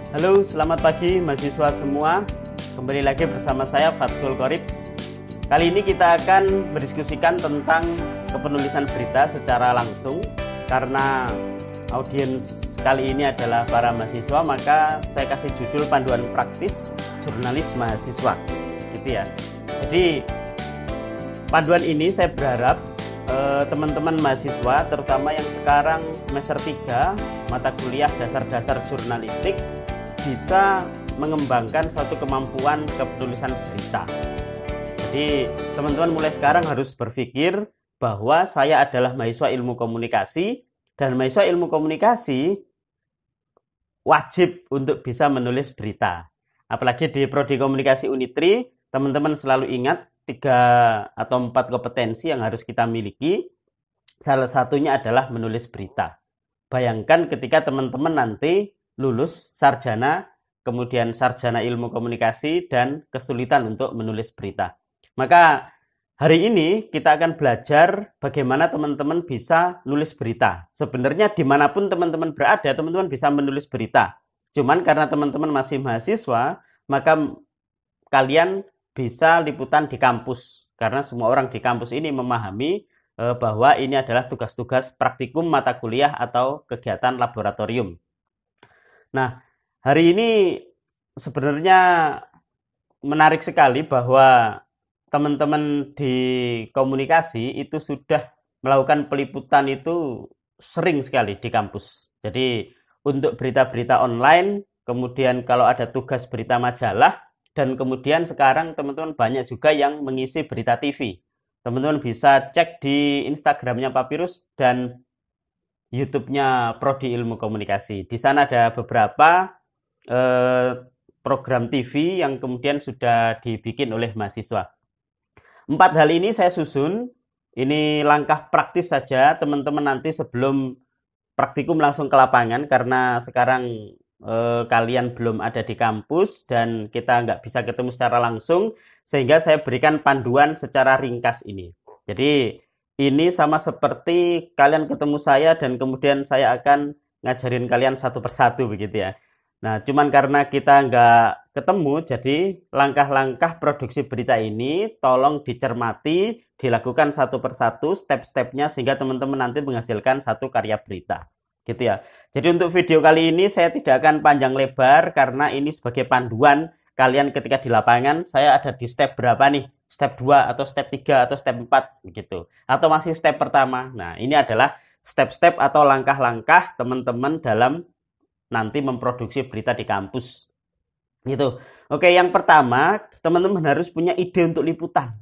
Halo, selamat pagi mahasiswa semua. Kembali lagi bersama saya Fathul Qorib. Kali ini kita akan berdiskusikan tentang kepenulisan berita secara langsung. Karena audiens kali ini adalah para mahasiswa, maka saya kasih judul panduan praktis jurnalis mahasiswa. Gitu ya. Jadi panduan ini saya berharap teman-teman mahasiswa, terutama yang sekarang semester 3 mata kuliah dasar-dasar jurnalistik, bisa mengembangkan suatu kemampuan kepenulisan berita. Jadi teman-teman mulai sekarang harus berpikir bahwa saya adalah mahasiswa ilmu komunikasi, dan mahasiswa ilmu komunikasi wajib untuk bisa menulis berita. Apalagi di Prodi Komunikasi Unitri, teman-teman selalu ingat 3 atau 4 kompetensi yang harus kita miliki. Salah satunya adalah menulis berita. Bayangkan ketika teman-teman nanti lulus sarjana, kemudian sarjana ilmu komunikasi, dan kesulitan untuk menulis berita. Maka hari ini kita akan belajar bagaimana teman-teman bisa nulis berita. Sebenarnya dimanapun teman-teman berada, teman-teman bisa menulis berita. Cuman karena teman-teman masih mahasiswa, maka kalian bisa liputan di kampus. Karena semua orang di kampus ini memahami bahwa ini adalah tugas-tugas praktikum mata kuliah atau kegiatan laboratorium. Nah, hari ini sebenarnya menarik sekali bahwa teman-teman di komunikasi itu sudah melakukan peliputan itu sering sekali di kampus. Jadi untuk berita-berita online, kemudian kalau ada tugas berita majalah, dan kemudian sekarang teman-teman banyak juga yang mengisi berita TV. Teman-teman bisa cek di Instagramnya Papirus dan YouTube-nya Prodi Ilmu Komunikasi. Di sana ada beberapa program TV yang kemudian sudah dibikin oleh mahasiswa. 4 hal ini saya susun. Ini langkah praktis saja teman-teman nanti sebelum praktikum langsung ke lapangan, karena sekarang kalian belum ada di kampus dan kita nggak bisa ketemu secara langsung, sehingga saya berikan panduan secara ringkas ini. Jadi ini sama seperti kalian ketemu saya dan kemudian saya akan ngajarin kalian satu persatu begitu ya. Nah, cuman karena kita nggak ketemu, jadi langkah-langkah produksi berita ini tolong dicermati, dilakukan satu persatu, step-stepnya, sehingga teman-teman nanti menghasilkan satu karya berita. Gitu ya. Jadi untuk video kali ini saya tidak akan panjang lebar, karena ini sebagai panduan kalian ketika di lapangan. Saya ada di step berapa nih? Step 2 atau step 3 atau step 4 begitu. Atau masih step pertama. Nah, ini adalah step-step atau langkah-langkah teman-teman dalam nanti memproduksi berita di kampus. Gitu. Oke, yang pertama, teman-teman harus punya ide untuk liputan.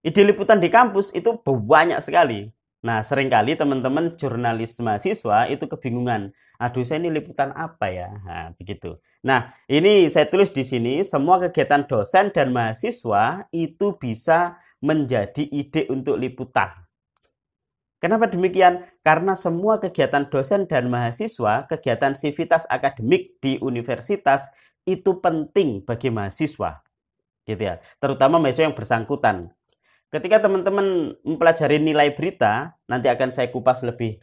Ide liputan di kampus itu banyak sekali. Nah, seringkali teman-teman jurnalis mahasiswa itu kebingungan. Aduh, saya ini liputan apa ya? Nah, begitu. Nah, ini saya tulis di sini, semua kegiatan dosen dan mahasiswa itu bisa menjadi ide untuk liputan. Kenapa demikian? Karena semua kegiatan dosen dan mahasiswa, kegiatan sivitas akademik di universitas itu penting bagi mahasiswa. Gitu ya. Terutama mahasiswa yang bersangkutan. Ketika teman-teman mempelajari nilai berita, nanti akan saya kupas lebih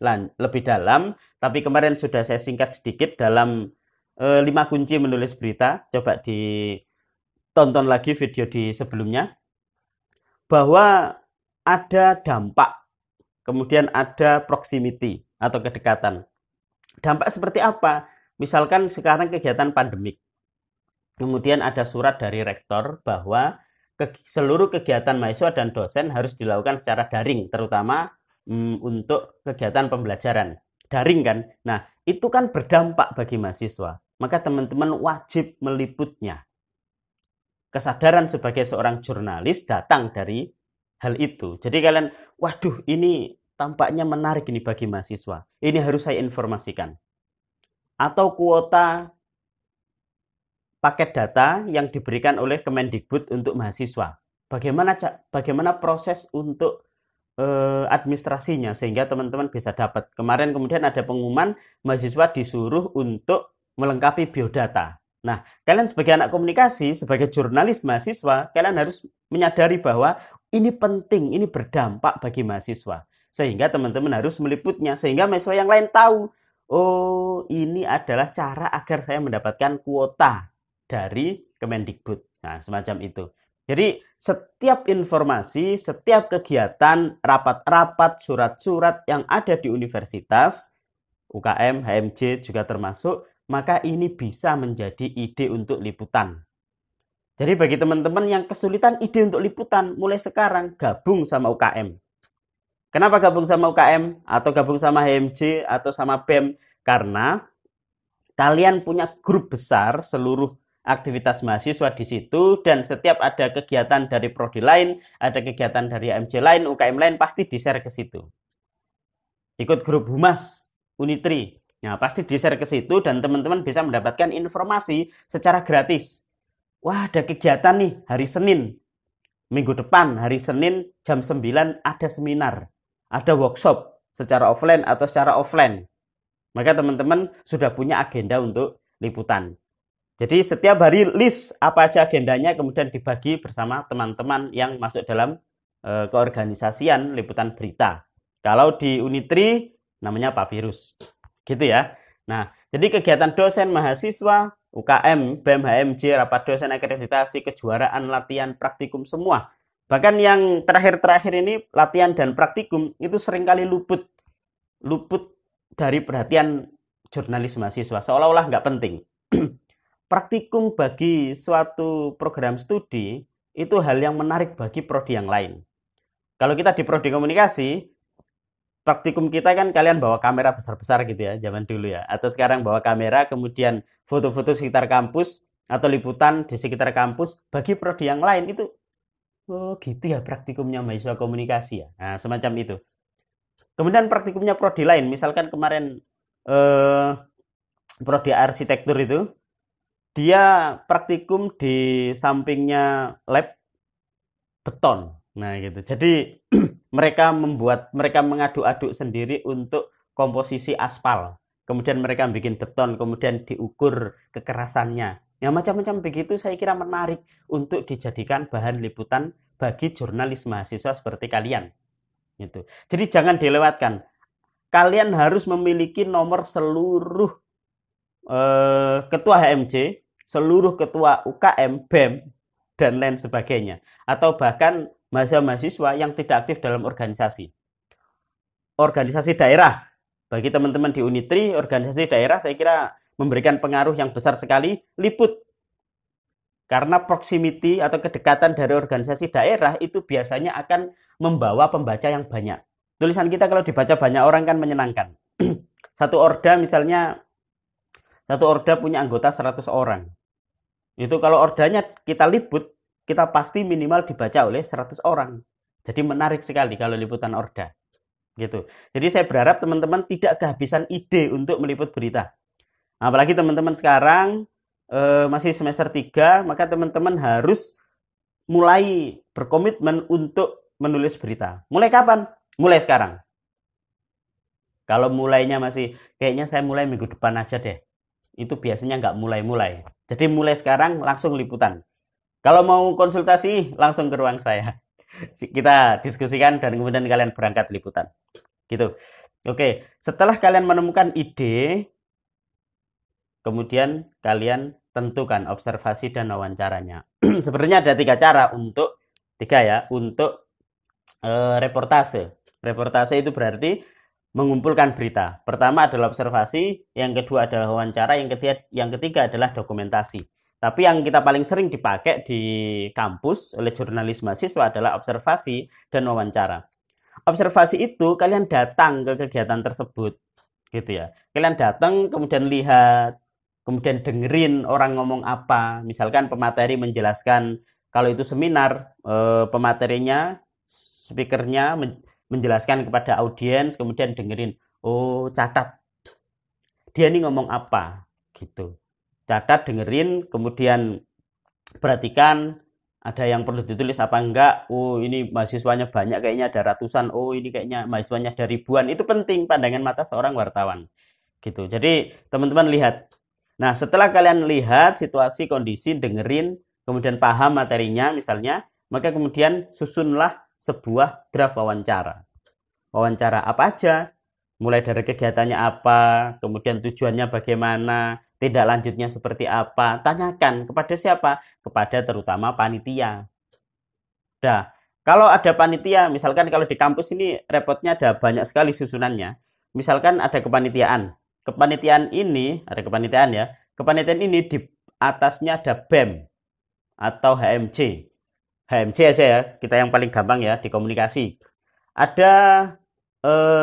dalam, tapi kemarin sudah saya singkat sedikit dalam 5 kunci menulis berita. Coba ditonton lagi video di sebelumnya. Bahwa ada dampak, kemudian ada proximity atau kedekatan. Dampak seperti apa? Misalkan sekarang kegiatan pandemik. Kemudian ada surat dari rektor bahwa seluruh kegiatan mahasiswa dan dosen harus dilakukan secara daring, terutama untuk kegiatan pembelajaran. Daring kan? Nah, itu kan berdampak bagi mahasiswa. Maka teman-teman wajib meliputnya. Kesadaran sebagai seorang jurnalis datang dari hal itu. Jadi kalian, waduh, ini tampaknya menarik ini bagi mahasiswa. Ini harus saya informasikan. Atau kuota paket data yang diberikan oleh Kemendikbud untuk mahasiswa. Bagaimana proses untuk administrasinya sehingga teman-teman bisa dapat. Kemarin kemudian ada pengumuman mahasiswa disuruh untuk melengkapi biodata. Nah, kalian sebagai anak komunikasi, sebagai jurnalis mahasiswa, kalian harus menyadari bahwa ini penting, ini berdampak bagi mahasiswa. Sehingga teman-teman harus meliputnya, sehingga mahasiswa yang lain tahu, oh ini adalah cara agar saya mendapatkan kuota dari Kemendikbud. Nah, semacam itu. Jadi setiap informasi, setiap kegiatan, rapat-rapat, surat-surat yang ada di universitas, UKM, HMJ juga termasuk, maka ini bisa menjadi ide untuk liputan. Jadi bagi teman-teman yang kesulitan ide untuk liputan, mulai sekarang gabung sama UKM. Kenapa gabung sama UKM atau gabung sama HMJ atau sama BEM? Karena kalian punya grup besar seluruh aktivitas mahasiswa di situ, dan setiap ada kegiatan dari prodi lain, ada kegiatan dari HMJ lain, UKM lain, pasti di-share ke situ. Ikut grup Humas Unitri, nah pasti di-share ke situ dan teman-teman bisa mendapatkan informasi secara gratis. Wah, ada kegiatan nih hari Senin. Minggu depan hari Senin jam 9 ada seminar, ada workshop secara offline atau secara offline. Maka teman-teman sudah punya agenda untuk liputan. Jadi setiap hari list apa aja agendanya, kemudian dibagi bersama teman-teman yang masuk dalam keorganisasian liputan berita. Kalau di Unitri namanya Papirus. Gitu ya. Nah, jadi kegiatan dosen mahasiswa, UKM, BEM, HMJ, rapat dosen akreditasi, kejuaraan, latihan, praktikum semua. Bahkan yang terakhir-terakhir ini latihan dan praktikum itu seringkali luput dari perhatian jurnalis mahasiswa, seolah-olah nggak penting. Praktikum bagi suatu program studi itu hal yang menarik bagi prodi yang lain. Kalau kita di prodi komunikasi, praktikum kita kan kalian bawa kamera besar-besar gitu ya, zaman dulu ya. Atau sekarang bawa kamera, kemudian foto-foto sekitar kampus atau liputan di sekitar kampus. Bagi prodi yang lain itu, oh gitu ya praktikumnya mahasiswa komunikasi ya. Nah, semacam itu. Kemudian praktikumnya prodi lain, misalkan kemarin prodi arsitektur itu, dia praktikum di sampingnya lab beton. Nah gitu. Jadi mereka mengadu-aduk sendiri untuk komposisi aspal. Kemudian mereka bikin beton, kemudian diukur kekerasannya. Ya macam-macam begitu saya kira menarik untuk dijadikan bahan liputan bagi jurnalis mahasiswa seperti kalian. Gitu. Jadi jangan dilewatkan. Kalian harus memiliki nomor seluruh ketua HMJ, seluruh ketua UKM, BEM, dan lain sebagainya. Atau bahkan mahasiswa-mahasiswa yang tidak aktif dalam organisasi. Organisasi daerah. Bagi teman-teman di Unitri, organisasi daerah saya kira memberikan pengaruh yang besar sekali. Liput. Karena proximity atau kedekatan dari organisasi daerah itu biasanya akan membawa pembaca yang banyak. Tulisan kita kalau dibaca banyak orang kan menyenangkan. Satu orda misalnya, satu orda punya anggota 100 orang. Itu kalau ordanya kita liput, kita pasti minimal dibaca oleh 100 orang. Jadi menarik sekali kalau liputan orda. Gitu. Jadi saya berharap teman-teman tidak kehabisan ide untuk meliput berita. Apalagi teman-teman sekarang masih semester 3, maka teman-teman harus mulai berkomitmen untuk menulis berita. Mulai kapan? Mulai sekarang. Kalau mulainya masih, kayaknya saya mulai minggu depan aja deh. Itu biasanya nggak mulai-mulai. Jadi mulai sekarang langsung liputan. Kalau mau konsultasi, langsung ke ruang saya. Kita diskusikan dan kemudian kalian berangkat liputan. Gitu. Oke, setelah kalian menemukan ide, kemudian kalian tentukan observasi dan wawancaranya. Sebenarnya ada 3 cara untuk reportase. Reportase itu berarti mengumpulkan berita. Pertama adalah observasi, yang kedua adalah wawancara, yang ketiga adalah dokumentasi. Tapi yang kita paling sering dipakai di kampus oleh jurnalis mahasiswa adalah observasi dan wawancara. Observasi itu kalian datang ke kegiatan tersebut, gitu ya. Kalian datang, kemudian lihat, kemudian dengerin orang ngomong apa. Misalkan pemateri menjelaskan, kalau itu seminar, pematerinya, speakernya menjelaskan kepada audiens, kemudian dengerin, oh catat, dia ini ngomong apa, gitu. Catat, dengerin, kemudian perhatikan ada yang perlu ditulis apa enggak. Oh ini mahasiswanya banyak, kayaknya ada ratusan. Oh ini kayaknya mahasiswanya ada ribuan. Itu penting pandangan mata seorang wartawan, gitu. Jadi teman-teman lihat. Nah setelah kalian lihat situasi, kondisi, dengerin, kemudian paham materinya misalnya, maka kemudian susunlah sebuah draft wawancara. Wawancara apa aja? mulai dari kegiatannya apa, kemudian tujuannya bagaimana, tindak lanjutnya seperti apa, tanyakan kepada siapa? Kepada terutama panitia. Nah, kalau ada panitia, misalkan kalau di kampus ini repotnya ada banyak sekali susunannya. Misalkan ada kepanitiaan. Kepanitiaan ini, ada kepanitiaan ya. Kepanitiaan ini di atasnya ada BEM atau HMC. HMC aja ya, kita yang paling gampang ya di komunikasi. Ada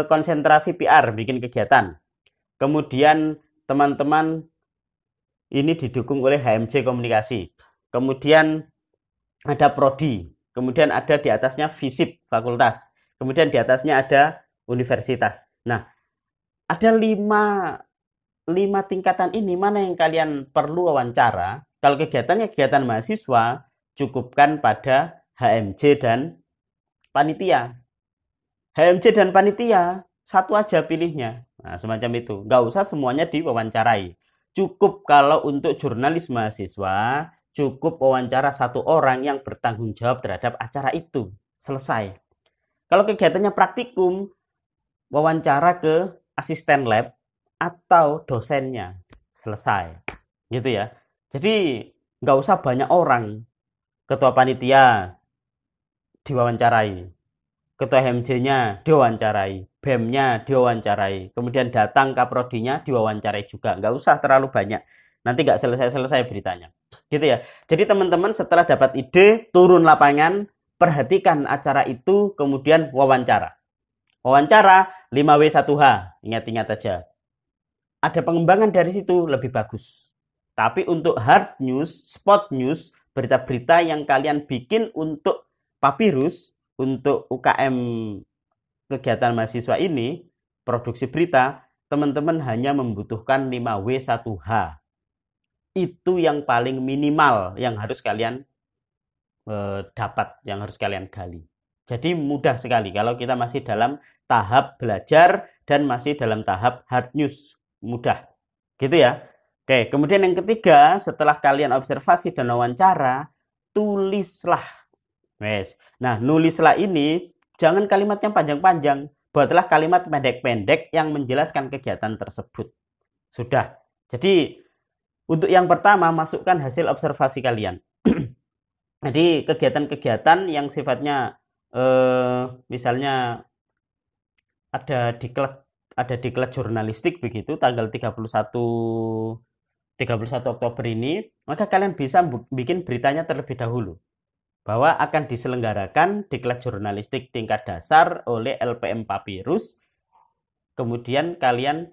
konsentrasi PR, bikin kegiatan. Kemudian teman-teman ini didukung oleh HMC komunikasi. Kemudian ada prodi. Kemudian ada di atasnya FISIP, fakultas. Kemudian di atasnya ada universitas. Nah, ada lima tingkatan ini, mana yang kalian perlu wawancara? Kalau kegiatannya kegiatan mahasiswa, cukupkan pada HMC dan panitia. HMC dan panitia, satu aja pilihnya. Nah, semacam itu. Nggak usah semuanya diwawancarai. Cukup kalau untuk jurnalis mahasiswa, cukup wawancara satu orang yang bertanggung jawab terhadap acara itu. Selesai. Kalau kegiatannya praktikum, wawancara ke asisten lab atau dosennya. Selesai. Gitu ya. Jadi nggak usah banyak orang. Ketua panitia diwawancarai. Ketua HMJ-nya diwawancarai. BEM-nya diwawancarai. Kemudian datang kaprodinya diwawancarai juga. Nggak usah terlalu banyak. Nanti nggak selesai-selesai beritanya. Gitu ya. Jadi teman-teman setelah dapat ide, turun lapangan, perhatikan acara itu, kemudian wawancara. Wawancara 5W1H. Ingat-ingat aja. Ada pengembangan dari situ lebih bagus. Tapi untuk hard news, spot news, berita-berita yang kalian bikin untuk Papirus, untuk UKM kegiatan mahasiswa ini, produksi berita, teman-teman hanya membutuhkan 5W1H. Itu yang paling minimal yang harus kalian dapat, yang harus kalian gali. Jadi mudah sekali kalau kita masih dalam tahap belajar dan masih dalam tahap hard news. Mudah. Gitu ya. Oke, kemudian yang ketiga, setelah kalian observasi dan wawancara, tulislah. Nah, nulislah ini jangan kalimatnya panjang-panjang. Buatlah kalimat pendek-pendek yang menjelaskan kegiatan tersebut. Sudah. Jadi, untuk yang pertama, masukkan hasil observasi kalian. Jadi, kegiatan-kegiatan yang sifatnya, misalnya ada diklat jurnalistik begitu, tanggal 31 Oktober ini, maka kalian bisa bikin beritanya terlebih dahulu. Bahwa akan diselenggarakan diklat jurnalistik tingkat dasar oleh LPM Papirus. Kemudian kalian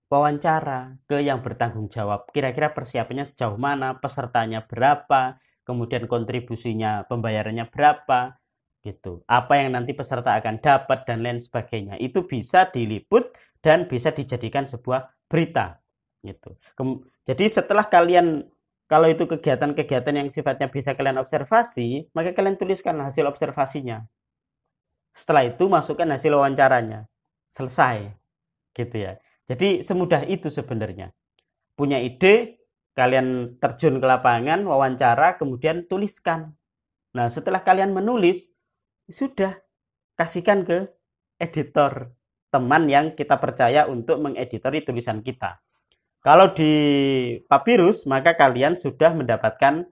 wawancara ke yang bertanggung jawab. Kira-kira persiapannya sejauh mana, pesertanya berapa, kemudian kontribusinya, pembayarannya berapa, gitu. Apa yang nanti peserta akan dapat dan lain sebagainya. Itu bisa diliput dan bisa dijadikan sebuah berita, gitu. Jadi setelah kalian, kalau itu kegiatan-kegiatan yang sifatnya bisa kalian observasi, maka kalian tuliskan hasil observasinya. Setelah itu masukkan hasil wawancaranya. Selesai. Gitu ya. Jadi semudah itu sebenarnya. Punya ide, kalian terjun ke lapangan, wawancara, kemudian tuliskan. Nah, setelah kalian menulis, sudah kasihkan ke editor, teman yang kita percaya untuk mengeditori tulisan kita. Kalau di Papirus, maka kalian sudah mendapatkan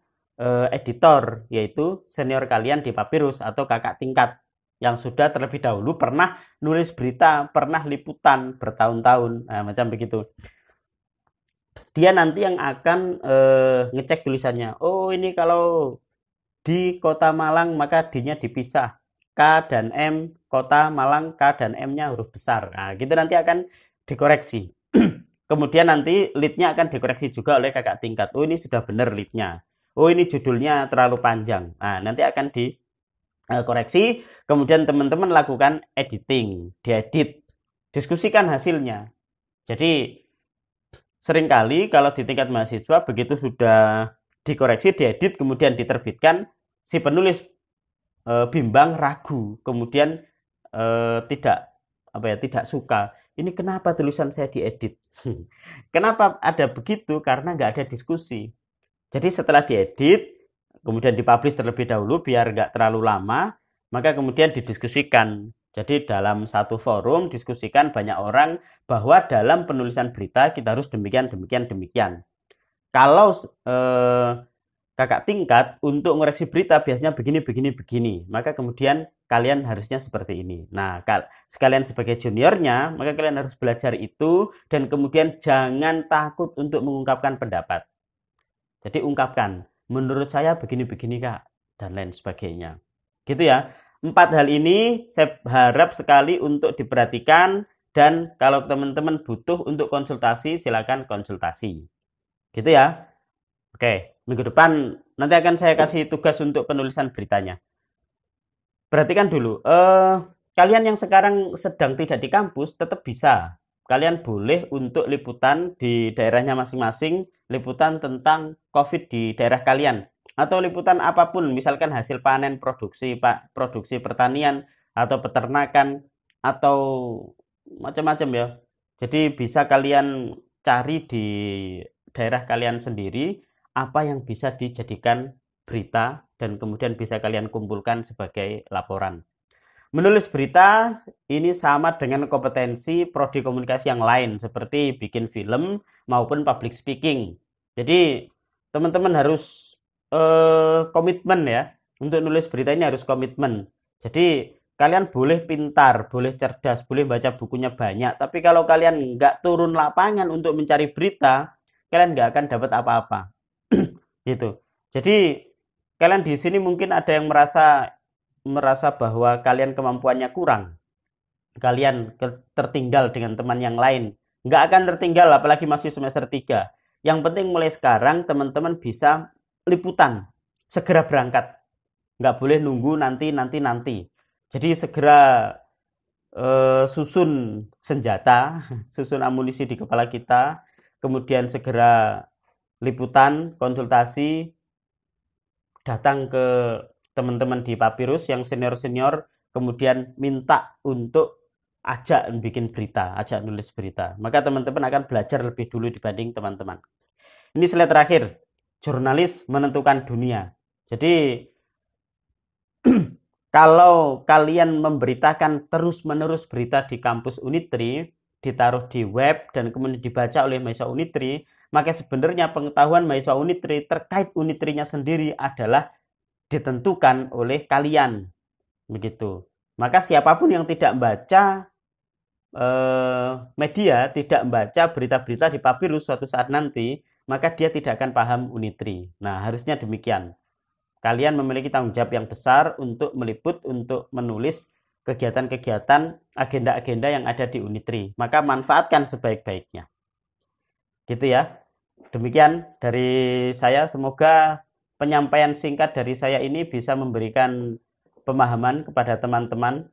editor, yaitu senior kalian di Papirus atau kakak tingkat yang sudah terlebih dahulu pernah nulis berita, pernah liputan bertahun-tahun, nah, macam begitu. Dia nanti yang akan ngecek tulisannya. Oh, ini kalau di Kota Malang maka D-nya dipisah. K dan M, Kota Malang, K dan M-nya huruf besar. Nah, gitu nanti akan dikoreksi. Kemudian nanti lead-nya akan dikoreksi juga oleh kakak tingkat. Oh, ini sudah benar lead-nya. Oh, ini judulnya terlalu panjang. Nah, nanti akan dikoreksi. Kemudian teman-teman lakukan editing, diedit, diskusikan hasilnya. Jadi, seringkali kalau di tingkat mahasiswa, begitu sudah dikoreksi, diedit, kemudian diterbitkan, si penulis bimbang, ragu, kemudian tidak suka. Ini kenapa tulisan saya diedit? Kenapa ada begitu? Karena nggak ada diskusi. Jadi setelah diedit, kemudian dipublish terlebih dahulu biar nggak terlalu lama, maka kemudian didiskusikan. Jadi dalam satu forum diskusikan banyak orang bahwa dalam penulisan berita kita harus demikian, demikian, demikian. Kalau kakak tingkat untuk ngoreksi berita biasanya begini, begini, begini. Maka kemudian kalian harusnya seperti ini. Nah, sekalian sebagai juniornya, maka kalian harus belajar itu dan kemudian jangan takut untuk mengungkapkan pendapat. Jadi ungkapkan, menurut saya begini-begini Kak, dan lain sebagainya. Gitu ya. 4 hal ini saya harap sekali untuk diperhatikan dan kalau teman-teman butuh untuk konsultasi, silakan konsultasi. Gitu ya. Oke, minggu depan nanti akan saya kasih tugas untuk penulisan beritanya. Perhatikan dulu, kalian yang sekarang sedang tidak di kampus tetap bisa. Kalian boleh untuk liputan di daerahnya masing-masing, liputan tentang COVID di daerah kalian. Atau liputan apapun, misalkan hasil panen produksi pertanian, atau peternakan, atau macam-macam ya. Jadi bisa kalian cari di daerah kalian sendiri, apa yang bisa dijadikan berita dan kemudian bisa kalian kumpulkan sebagai laporan. Menulis berita ini sama dengan kompetensi prodi komunikasi yang lain seperti bikin film maupun public speaking. Jadi teman-teman harus komitmen ya. Untuk nulis berita ini harus komitmen. Jadi kalian boleh pintar, boleh cerdas, boleh baca bukunya banyak. Tapi kalau kalian nggak turun lapangan untuk mencari berita, kalian nggak akan dapat apa-apa. Gitu. Jadi kalian di sini mungkin ada yang merasa bahwa kalian kemampuannya kurang. Kalian tertinggal dengan teman yang lain. Nggak akan tertinggal apalagi masih semester 3. Yang penting mulai sekarang teman-teman bisa liputan. Segera berangkat. Nggak boleh nunggu nanti. Jadi segera susun senjata, susun amunisi di kepala kita. Kemudian segera liputan, konsultasi, datang ke teman-teman di Papirus yang senior-senior, kemudian minta untuk ajak bikin berita, ajak nulis berita. Maka teman-teman akan belajar lebih dulu dibanding teman-teman. Ini slide terakhir, jurnalis menentukan dunia. Jadi kalau kalian memberitakan terus-menerus berita di kampus Unitri, ditaruh di web dan kemudian dibaca oleh mahasiswa Unitri, maka sebenarnya pengetahuan mahasiswa Unitri terkait Unitrinya sendiri adalah ditentukan oleh kalian. Begitu. Maka siapapun yang tidak membaca media, tidak membaca berita-berita di Papirus suatu saat nanti, maka dia tidak akan paham Unitri. Nah, harusnya demikian. Kalian memiliki tanggung jawab yang besar untuk meliput, untuk menulis kegiatan-kegiatan, agenda-agenda yang ada di Unitri. Maka manfaatkan sebaik-baiknya. Gitu ya. Demikian dari saya. Semoga penyampaian singkat dari saya ini bisa memberikan pemahaman kepada teman-teman.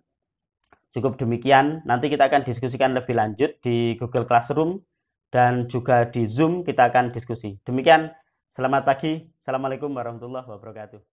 Cukup demikian. Nanti kita akan diskusikan lebih lanjut di Google Classroom dan juga di Zoom kita akan diskusi. Demikian. Selamat pagi. Assalamualaikum warahmatullahi wabarakatuh.